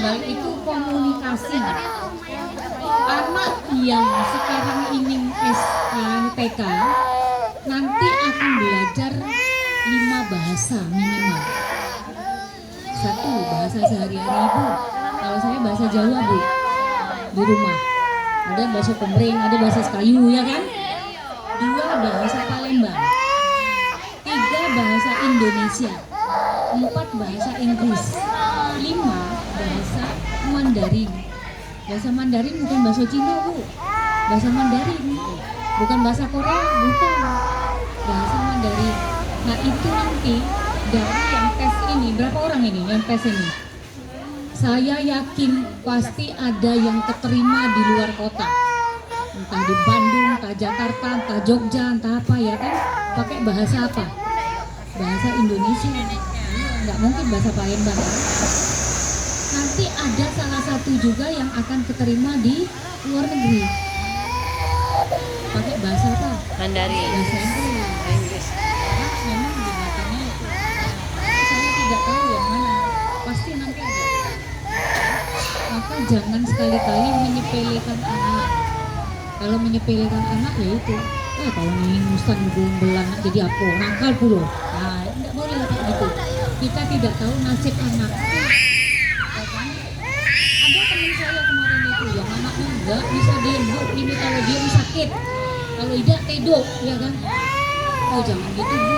tunggal itu komunikasi. Anak yang sekarang ini TK nanti akan belajar 5 bahasa minimal. 1 bahasa sehari-hari ibu. Kalau saya bahasa Jawa bu di rumah. Ada bahasa Komering, ada bahasa Sekayu ya kan? 2 bahasa Palembang. 3 bahasa Indonesia. 4 bahasa Inggris. 5 bahasa Mandarin. Bahasa Mandarin bukan bahasa Cina bu. Bahasa Mandarin. Bukan bahasa Korea, bukan. Bahasa Mandarin. Nah itu nanti dari yang tes ini, berapa orang ini yang tes ini? Saya yakin pasti ada yang keterima di luar kota. Entah di Bandung, entah Jakarta, entah Jogja, entah apa ya kan. Pakai bahasa apa? Bahasa Indonesia. Nggak mungkin bahasa Palembang. Nanti ada salah satu juga yang akan keterima di luar negeri. Pakai bahasa apa? Mandarin. Bahasa Inggris. Nah, memang debatannya itu. Saya tidak tahu yang mana. Pasti nanti ada. Maka jangan sekali-kali menyepelekan anak. Kalau menyepelekan anak ya itu. Kalau nih mustan gombelan jadi apa? Nakal puluh. Nah, tidak boleh kayak gitu. Kita tidak tahu nasib anak. Ada teman saya kemarin itu yang anaknya enggak bisa diem, ini kalau diem sakit, kalau tidak tedok, ya kan? Oh jangan gitu bu,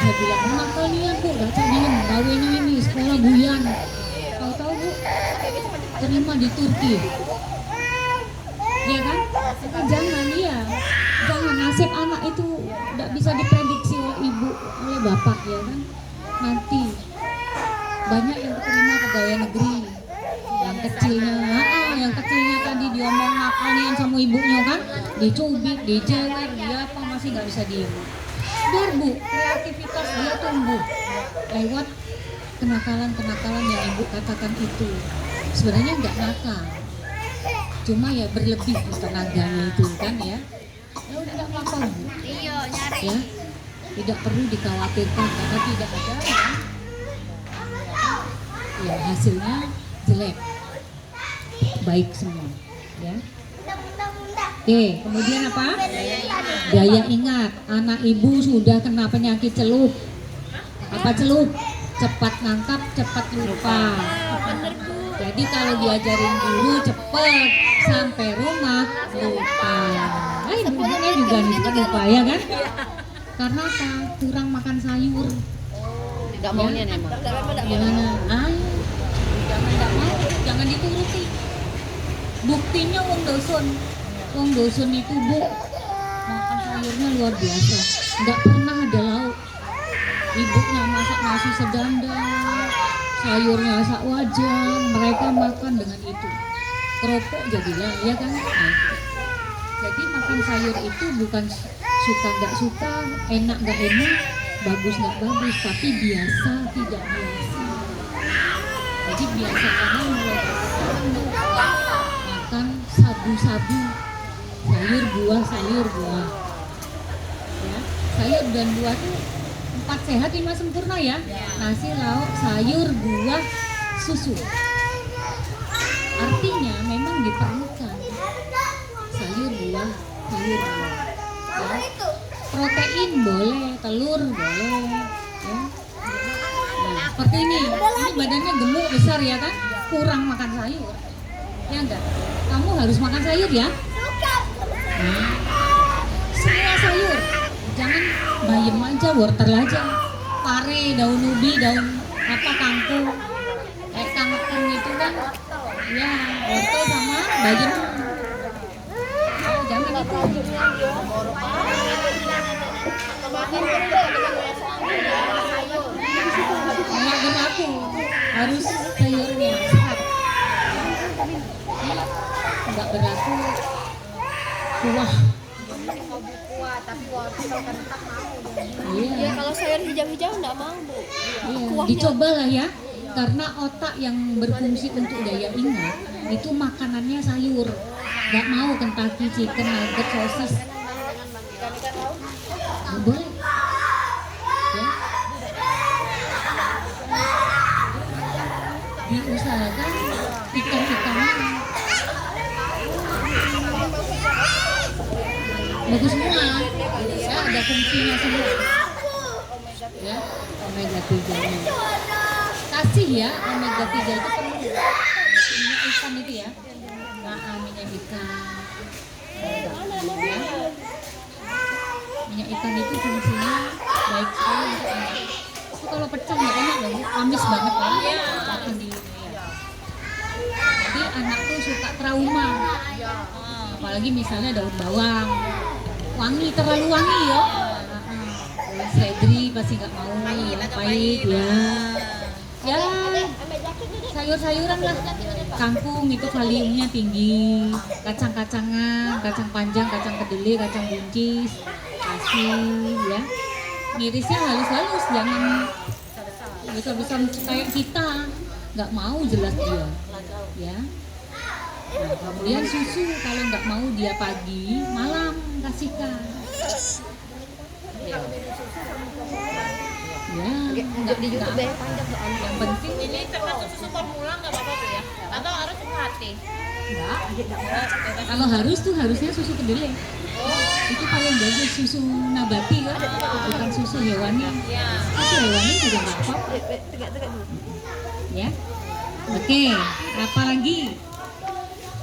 saya bilang nakal nian bu, gak bisa diem, kawinnya ini sekolah buyan. Tahu-tahu bu, terima di Turki, ya kan? Jangan ya, jangan nasib anak itu tidak bisa diprediksi oleh ibu, oleh bapak, ya kan? Nanti banyak yang terima pegawai negeri. Yang kecilnya tadi diomong nakalnya sama ibunya kan, dicubit, dijewer, dia apa masih nggak bisa diem. Biar bu, kreativitas dia tumbuh lewat kenakalan-kenakalan yang ibu katakan itu. Sebenarnya nggak nakal, cuma ya berlebih tenaganya itu kan ya. Ya udah nggak apa-apa bu. Ya, tidak perlu dikhawatirkan karena tidak ada ya hasilnya jelek. Baik semua ya. Oke, kemudian apa? Daya ingat. Anak ibu sudah kena penyakit celup. Apa celup? Cepat nangkap, cepat lupa. Jadi kalau diajarin guru cepat, sampai rumah lupa. Nah, ibunya juga nih lupa ya kan? Karena apa? Kurang makan sayur. Enggak maunya nih emang. Gimana? Ayo. Jangan dituruti. Buktinya wong dosun itu bu makan sayurnya luar biasa, nggak pernah ada lauk. Ibunya masak nasi sedandang, sayurnya sak wajan, mereka makan dengan itu. Keropok jadilah, ya kan? Nah, jadi makan sayur itu bukan suka nggak suka, enak nggak enak, bagus nggak bagus, tapi biasa tidak biasa. Jadi biasakannya mulai makan sabu-sabu, sayur buah ya. Sayur dan buah itu 4 sehat 5 sempurna ya. Nasi, lauk, sayur, buah, susu. Artinya memang diperlukan sayur buah ya. Protein boleh, telur boleh ya. Nah, seperti ini badannya gemuk besar ya kan, kurang makan sayur ya enggak, kamu harus makan sayur ya. Nah, semua sayur, jangan bayam aja, wortel aja, pare, daun ubi, daun apa kangkung, kayak kangkung itu kan ya, wortel sama bayam. Jangan itu. Nggak berlaku, harus sayurnya sehat. Nggak berlaku kuah. Tapi wortel kentang mau. Iya. Ya kalau sayur hijau-hijau nggak mau bu. Iya. Dicobalah ya, karena otak yang berfungsi untuk daya ingat itu makanannya sayur. Nggak mau Kentucky chicken nugget sosis. Nggak boleh. Ya. Diusahakan bagus semua ya, ada fungsinya semua ya. Omega 3 nya kasih ya, omega 3 itu perlu minyak ikan itu ya. Nah, minyak ikan ya. Minyak ikan itu fungsinya baik sekali untuk anak. Itu kalau pecah nggak enak loh, amis banget kan makan di ini ya. Jadi anak tuh suka trauma, apalagi misalnya daun bawang wangi, terlalu wangi ya. Seledri pasti nggak mau, pahit ya. Ya sayur-sayuran lah, kangkung itu kaliumnya tinggi, kacang-kacangan, kacang panjang, kacang kedelai, kacang buncis kasih ya. Ngirisnya halus-halus, jangan besar-besar kayak kita, nggak mau jelas dia ya. Nah, kemudian susu kalau nggak mau dia pagi, malam kasihkan ya. Nggak di YouTube deh, panjang soalnya. Yang penting Ini termasuk susu formula nggak apa-apa Bu ya? Atau harus UHT? enggak. Kalau harus tuh harusnya susu kedelai. Itu paling bagus, susu nabati kan, bukan susu hewani. Susu hewani juga nggak apa-apa. Ya. Oke, apa lagi?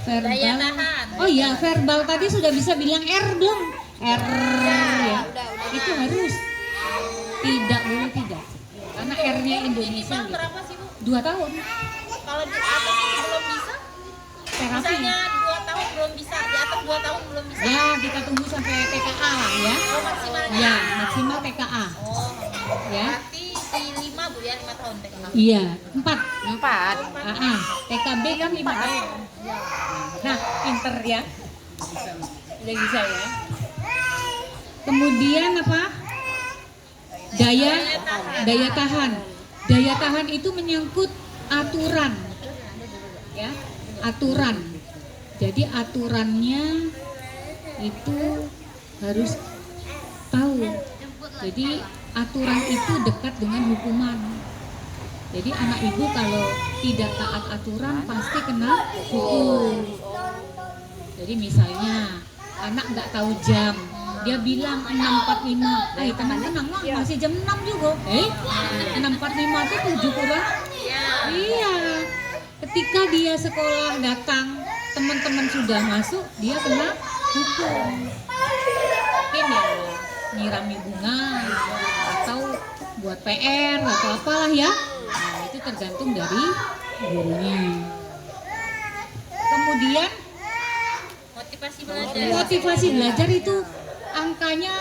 Verbal. Daya tahan. Oh iya, verbal tadi sudah bisa bilang R belum? R ya. Itu harus. Tidak boleh tidak. Karena R-nya Indonesia Minimal gitu. berapa sih Bu? 2 tahun Kalau di atas itu belum bisa? terapi. Misalnya 2 tahun belum bisa, di atas 2 tahun belum bisa. Ya, kita tunggu sampai TKA lah ya. Oh maksimalnya? Ya, maksimal TKA. Oh, Ya. berarti di 5 Bu ya, 5 tahun TKA. Iya, 4. 4. TKB kan 5 tahun. Nah, pinter ya. Udah bisa ya. Kemudian apa? Daya tahan. Daya tahan itu menyangkut aturan. Ya, aturan. Jadi aturannya itu harus tahu. Jadi aturan itu dekat dengan hukuman. Jadi anak ibu kalau tidak taat aturan pasti kena hukum. Jadi misalnya anak nggak tahu jam, dia bilang 6.45, tenang-tenang mah masih jam 6 juga. 6.45 itu 7 kurang. Iya. Ketika dia sekolah datang, teman-teman sudah masuk, dia kena hukum. Mungkin ya nyirami bunga atau buat PR atau apalah ya. Nah, itu tergantung dari gurunya. Kemudian motivasi belajar itu angkanya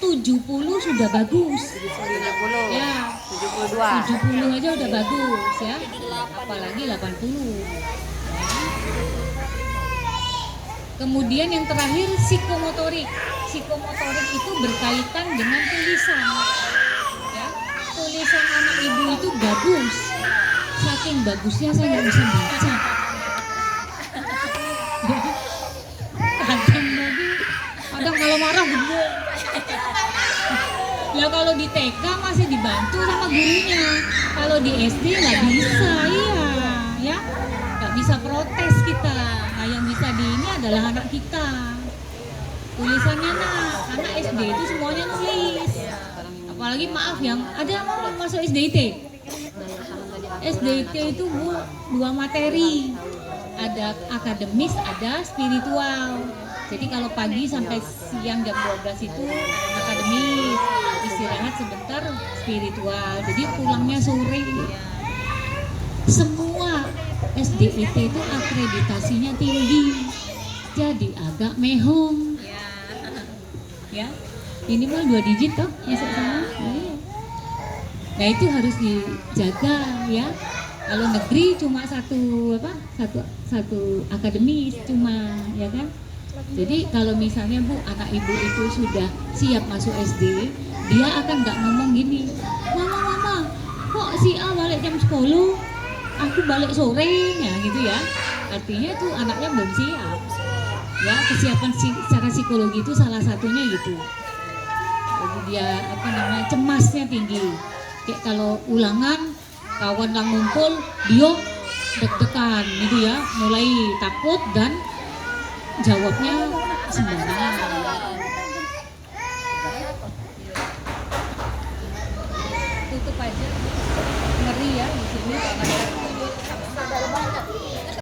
70 sudah bagus. 70. Ya, 72. 70 aja udah bagus ya. Apalagi 80. Kemudian yang terakhir psikomotorik. Psikomotorik itu berkaitan dengan tulisan. Ya, tulisan anak ibu itu bagus. Saking bagusnya saya nggak bisa baca. Kadang kalau marah gede. Ya kalau di TK masih dibantu sama gurunya. Kalau di SD nggak bisa, iya, ya, nggak bisa protes kita. Nah, yang bisa di ini adalah anak kita. Tulisannya anak SD itu semuanya nulis. Apalagi maaf yang ada mau masuk SDIT. SDIT itu dua materi. Ada akademis, ada spiritual. Jadi kalau pagi sampai siang jam 12 itu akademis, istirahat sebentar spiritual. Jadi pulangnya sore. Semua SDIT itu akreditasinya tinggi. Jadi agak mehong. Ya. Ini mah 2 digit toh masuk sana. Nah, itu harus dijaga ya. Kalau negeri cuma satu akademis cuma, ya kan. Jadi kalau misalnya Bu, anak ibu itu sudah siap masuk SD, dia akan nggak ngomong gini, mama, kok si A balik jam 10, aku balik sore, ya gitu ya. Artinya tuh anaknya belum siap. Ya, kesiapan secara psikologi itu salah satunya gitu. Jadi dia cemasnya tinggi. Kayak kalau ulangan kawan yang ngumpul, dia deg-degan gitu ya, mulai takut dan jawabnya sembarangan.